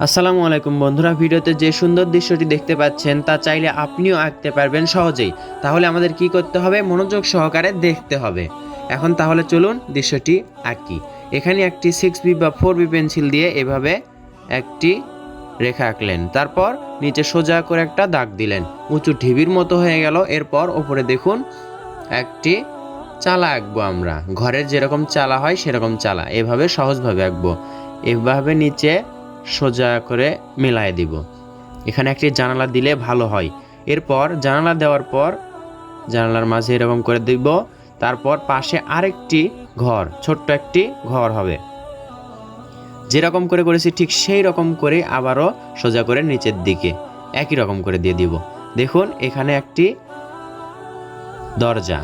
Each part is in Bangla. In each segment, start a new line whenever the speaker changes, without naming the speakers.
আসসালামু আলাইকুম বন্ধুরা, ভিডিওতে যে সুন্দর দৃশ্যটি দেখতে পাচ্ছেন তা চাইলে আপনিও আঁকতে পারবেন সহজেই। তাহলে আমাদের কি করতে হবে? মনোযোগ সহকারে দেখতে হবে। এখন তাহলে চলুন দৃশ্যটি আঁকি। এখানে একটি 6B বা 4B পেন্সিল দিয়ে এভাবে একটি রেখা আঁকলেন, তারপর নিচে সোজা করে একটা দাগ দিলেন, উঁচু ঢিবির মতো হয়ে গেল। এরপর ওপরে দেখুন একটি চালা আঁকবো আমরা, ঘরের যেরকম চালা হয় সেরকম চালা, এভাবে সহজভাবে আঁকবো। এভাবে নিচে সোজা করে মেলায় দিব। এখানে একটি জানালা দিলে ভালো হয়। এরপর জানালা দেওয়ার পর জানালার মাঝে এরকম করে দিব, তারপর পাশে আরেকটি ঘর, ছোট্ট একটি ঘর হবে। যেরকম করে করেছি ঠিক সেই রকম করে আবারও সোজা করে নিচের দিকে একই রকম করে দিয়ে দিব। দেখুন এখানে একটি দরজা,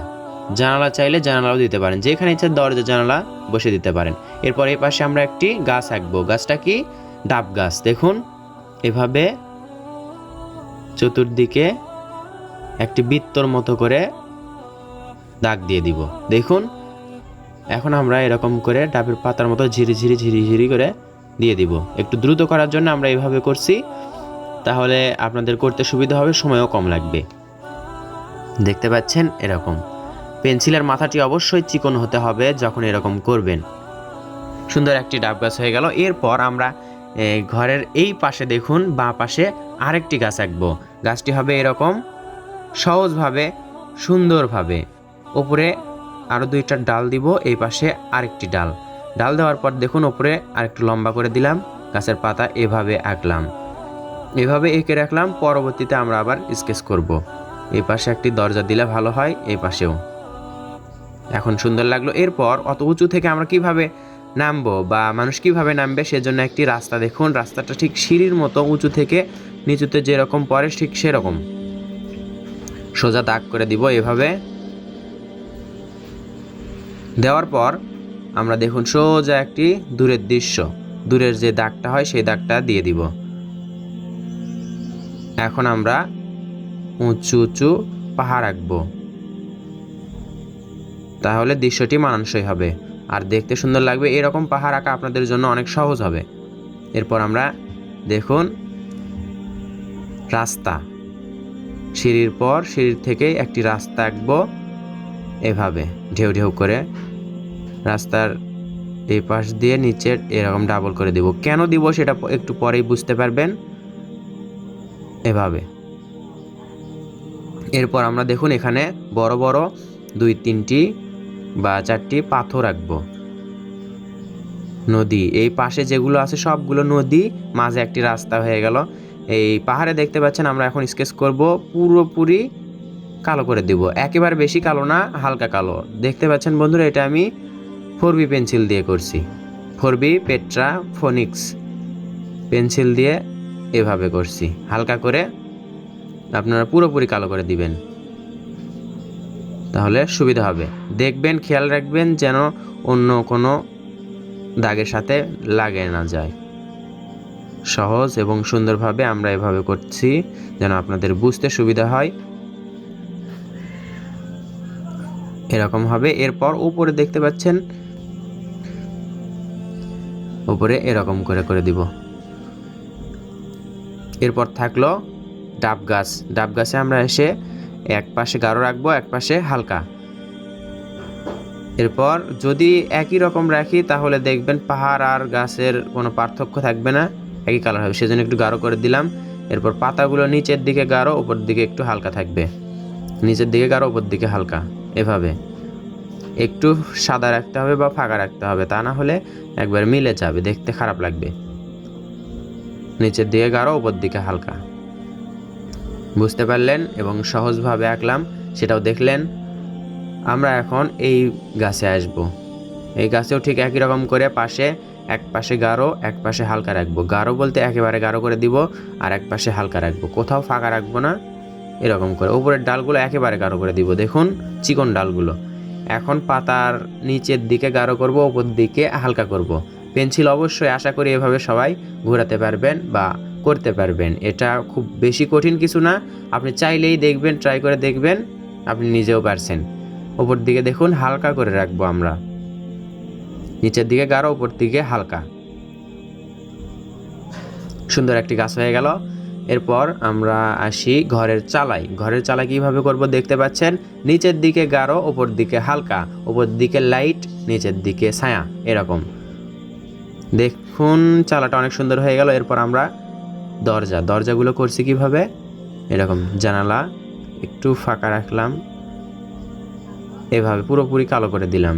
জানালা চাইলে জানালাও দিতে পারেন, যেখানে ইচ্ছা দরজা জানালা বসে দিতে পারেন। এরপর এই পাশে আমরা একটি গাছ আঁকবো। গাছটা কি? ডাব গাছ। দেখুন এভাবে চতুর্দিকে একটি বৃত্তর মতো করে দাগ দিয়ে দিব। দেখুন এখন আমরা এরকম করে ডাবের পাতার মতো ঝিরি ঝিরি করে দিয়ে দিব। একটু দ্রুত করার জন্য আমরা এইভাবে করছি, তাহলে আপনাদের করতে সুবিধা হবে, সময়ও কম লাগবে। দেখতে পাচ্ছেন এরকম। পেন্সিলের মাথাটি অবশ্যই চিকন হতে হবে যখন এরকম করবেন। সুন্দর একটি ডাব গাছ হয়ে গেল। এরপর আমরা ঘরের এই পাশে দেখুন বাঁ পাশে আরেকটি গাছ আঁকবো। গাছটি হবে এরকম সহজভাবে সুন্দরভাবে। ওপরে আরও দুইটা ডাল দিব, এই পাশে আরেকটি ডাল দেওয়ার পর দেখুন ওপরে আরেকটু লম্বা করে দিলাম, গাছের পাতা এভাবে আঁকলাম, এভাবে এঁকে রাখলাম। পরবর্তীতে আমরা আবার স্কেচ করব। এই পাশে একটি দরজা দিলে ভালো হয়, এই পাশেও। এখন সুন্দর লাগলো। এরপর অত উঁচু থেকে আমরা কিভাবে নামবো বা মানুষ কিভাবে নামবে সেজন্য একটি রাস্তা, দেখুন রাস্তাটা ঠিক সিঁড়ির মতো উঁচু থেকে নিচুতে যেরকম পড়ে ঠিক সেরকম সোজা দাগ করে দিব। এভাবে দেওয়ার পর আমরা দেখুন সোজা একটি দূরের দৃশ্য, দূরের যে দাগটা হয় সেই দাগটা দিয়ে দিব। এখন আমরা উঁচু উঁচু পাহাড় আঁকবো, তাহলে দৃশ্যটি মানানসই হবে আর দেখতে সুন্দর লাগবে। এরকম পাহাড় আঁকা আপনাদের জন্য অনেক সহজ হবে। এরপর আমরা দেখুন রাস্তা, সিঁড়ির পর সিঁড়ির থেকে একটি রাস্তা আঁকবো, এভাবে ঢেউ ঢেউ করে রাস্তার এই পাশ দিয়ে নিচে এরকম ডাবল করে দিব। কেন দিব সেটা একটু পরেই বুঝতে পারবেন। এভাবে এরপর আমরা দেখুন এখানে বড় বড় 2-3টি বা 4টি পাথর আঁকবো। নদী, এই পাশে যেগুলো আছে সবগুলো নদী, মাঝে একটি রাস্তা হয়ে গেল। এই পাহাড়ে দেখতে পাচ্ছেন আমরা এখন স্কেচ করব, পুরোপুরি কালো করে দিব, একেবারে বেশি কালো না, হালকা কালো। দেখতে পাচ্ছেন বন্ধুরা, এটা আমি 4B পেন্সিল দিয়ে করছি। 4B পেট্রা ফোনিক্স পেন্সিল দিয়ে এভাবে করছি, হালকা করে। আপনারা পুরোপুরি কালো করে দিবেন, তাহলে সুবিধা হবে। দেখবেন, খেয়াল রাখবেন যেন অন্য কোনো দাগের সাথে লাগে না যায়। সহজ এবং সুন্দরভাবে আমরা এভাবে করছি যেন আপনাদের বুঝতে সুবিধা হয়, এরকম হবে। এরপর উপরে দেখতে পাচ্ছেন, উপরে এরকম করে করে দিব। এরপর থাকলো ডাব গাছ। ডাব গাছে আমরা এসে এক পাশে গাঢ় রাখবো, এক পাশে হালকা। এরপর যদি একই রকম রাখি তাহলে দেখবেন পাহাড় আর গাছের কোনো পার্থক্য থাকবে না, একই কালার হবে, সেজন্য একটু গাঢ় করে দিলাম। এরপর পাতাগুলো নিচের দিকে গাঢ়, উপর দিকে একটু হালকা থাকবে, নিচের দিকে গাঢ়, উপর দিকে হালকা। এভাবে একটু সাদা রাখতে হবে বা ফাঁকা রাখতে হবে, তা না হলে একবার মিলে যাবে, দেখতে খারাপ লাগবে। নিচের দিকে গাঢ়, উপর দিকে হালকা। বুঝতে পারলেন এবং সহজভাবে আঁকলাম সেটাও দেখলেন। আমরা এখন এই গাছে আসব। এই গাছেও ঠিক একই রকম করে পাশে এক পাশে গাঢ়, এক পাশে হালকা রাখবো। গাঢ় বলতে একেবারে গাঢ় করে দিব, আর এক পাশে হালকা রাখবো, কোথাও ফাঁকা রাখবো না। এরকম করে উপরের ডালগুলো একেবারে গাঢ় করে দিব, দেখুন চিকন ডালগুলো। এখন পাতার নিচের দিকে গাঢ় করব, উপর দিকে হালকা করব। পেন্সিল অবশ্যই আশা করি এভাবে সবাই ঘোরাতে পারবেন বা করতে পারবেন। এটা খুব বেশি কঠিন কিছু না, আপনি চাইলেই দেখবেন, ট্রাই করে দেখবেন, আপনি নিজেও পারছেন। উপর দিকে দেখুন হালকা করে রাখবো আমরা, নিচের দিকে গাঢ়, উপর দিকে হালকা। সুন্দর একটি গাছ হয়ে গেল। এরপর আমরা আসি ঘরের চালায়। ঘরের চালা কীভাবে করব দেখতে পাচ্ছেন, নিচের দিকে গাঢ়, ওপর দিকে হালকা, ওপর দিকে লাইট, নিচের দিকে ছায়া, এরকম। দেখুন চালাটা অনেক সুন্দর হয়ে গেল। এরপর আমরা দরজাগুলো করছি কিভাবে, এরকম জানালা একটু ফাঁকা রাখলাম, এভাবে পুরোপুরি কালো করে দিলাম।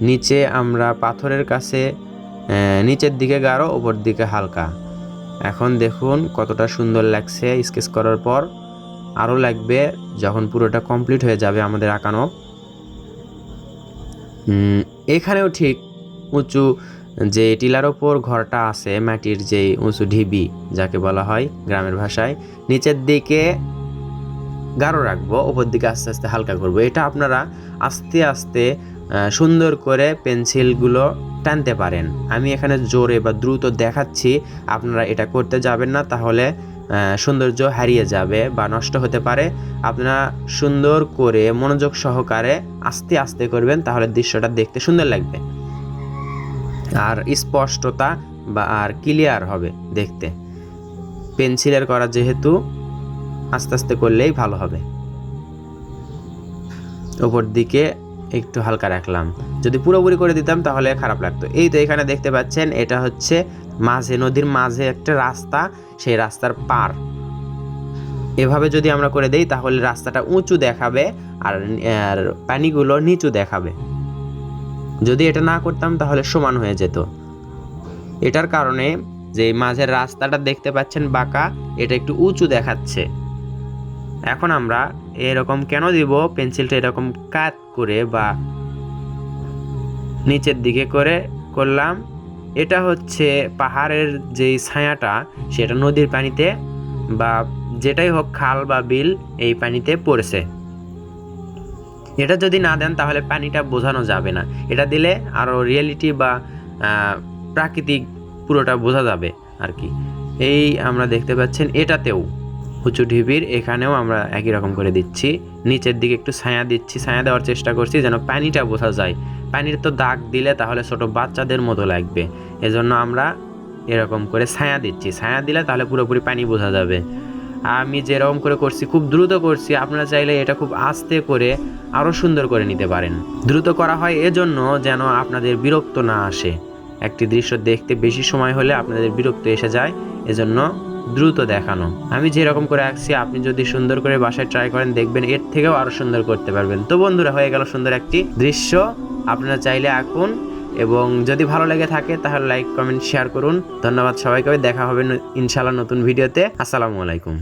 নিচে আমরা পাথরের কাছে নিচের দিকে গাঢ়, ওপর দিকে হালকা। এখন দেখুন কতটা সুন্দর লাগছে স্কেচ করার পর। আরও লাগবে যখন পুরোটা কমপ্লিট হয়ে যাবে আমাদের আঁকানো। এখানেও ঠিক উঁচু যে টিলার ওপর ঘরটা আছে, মাটির যে উঁচু ঢিবি যাকে বলা হয় গ্রামের ভাষায়, নিচের দিকে গাঢ় রাখবো, ওপর দিকে আস্তে আস্তে হালকা করব। এটা আপনারা আস্তে আস্তে সুন্দর করে পেন্সিলগুলো টানতে পারেন। আমি এখানে জোরে বা দ্রুত দেখাচ্ছি, আপনারা এটা করতে যাবেন না, তাহলে সৌন্দর্য হারিয়ে যাবে বা নষ্ট হতে পারে। আপনারা সুন্দর করে মনোযোগ সহকারে আস্তে আস্তে করবেন, তাহলে দৃশ্যটা দেখতে সুন্দর লাগবে আর স্পষ্টতা বা আর ক্লিয়ার হবে দেখতে। পেন্সিলের করা যেহেতু আস্তে আস্তে করলেই ভালো হবে। ওপর দিকে একটু হালকা রাখলাম, যদি পুরোপুরি করে দিতাম তাহলে খারাপ লাগতো। এই তো এখানে দেখতে পাচ্ছেন, এটা হচ্ছে মাঝে, নদীর মাঝে একটা রাস্তা, সেই রাস্তার পার। এভাবে যদি আমরা করে দেই তাহলে রাস্তাটা উঁচু দেখাবে আর পানিগুলো নিচু দেখাবে। যদি এটা না করতাম তাহলে সমান হয়ে যেত। এটার কারণে যে মাঝের রাস্তাটা দেখতে পাচ্ছেন বাঁকা, এটা একটু উঁচু দেখাচ্ছে। এখন আমরা এরকম কেন দিব, পেন্সিলটা এরকম কাট করে বা নিচের দিকে করে করলাম। এটা হচ্ছে পাহাড়ের যেই ছায়াটা, সেটা নদীর পানিতে বা যেটাই হোক খাল বা বিল, এই পানিতে পড়েছে। এটা যদি না দেন তাহলে পানিটা বোঝানো যাবে না। এটা দিলে আরও রিয়েলিটি বা প্রাকৃতিক পুরোটা বোঝা যাবে আর কি। এই আমরা দেখতে পাচ্ছেন এটাতেও উঁচু ঢিবির, এখানেও আমরা একই রকম করে দিচ্ছি। নিচের দিকে একটু ছায়া দিচ্ছি, ছায়া দেওয়ার চেষ্টা করছি যেন পানিটা বোঝা যায়। পানির তো দাগ দিলে তাহলে ছোট বাচ্চাদের মতো লাগবে, এজন্য আমরা এরকম করে ছায়া দিচ্ছি। ছায়া দিলে তাহলে পুরোপুরি পানি বোঝা যাবে। আমি যেরকম করে করছি খুব দ্রুত করছি, আপনারা চাইলে এটা খুব আস্তে করে আরও সুন্দর করে নিতে পারেন। দ্রুত করা হয় এজন্য যেন আপনাদের বিরক্ত না আসে। একটি দৃশ্য দেখতে বেশি সময় হলে আপনাদের বিরক্ত এসে যায়, এজন্য দ্রুত দেখানো। আমি যেরকম করে আঁকছি, আপনি যদি সুন্দর করে বাসায় ট্রাই করেন, দেখবেন এর থেকেও আরও সুন্দর করতে পারবেন। তো বন্ধুরা, হয়ে গেল সুন্দর একটি দৃশ্য। আপনারা চাইলে আঁকুন, এবং যদি ভালো লেগে থাকে তাহলে লাইক, কমেন্ট, শেয়ার করুন। ধন্যবাদ সবাইকে। দেখা হবে ইনশাআল্লাহ নতুন ভিডিওতে। আসসালামু আলাইকুম।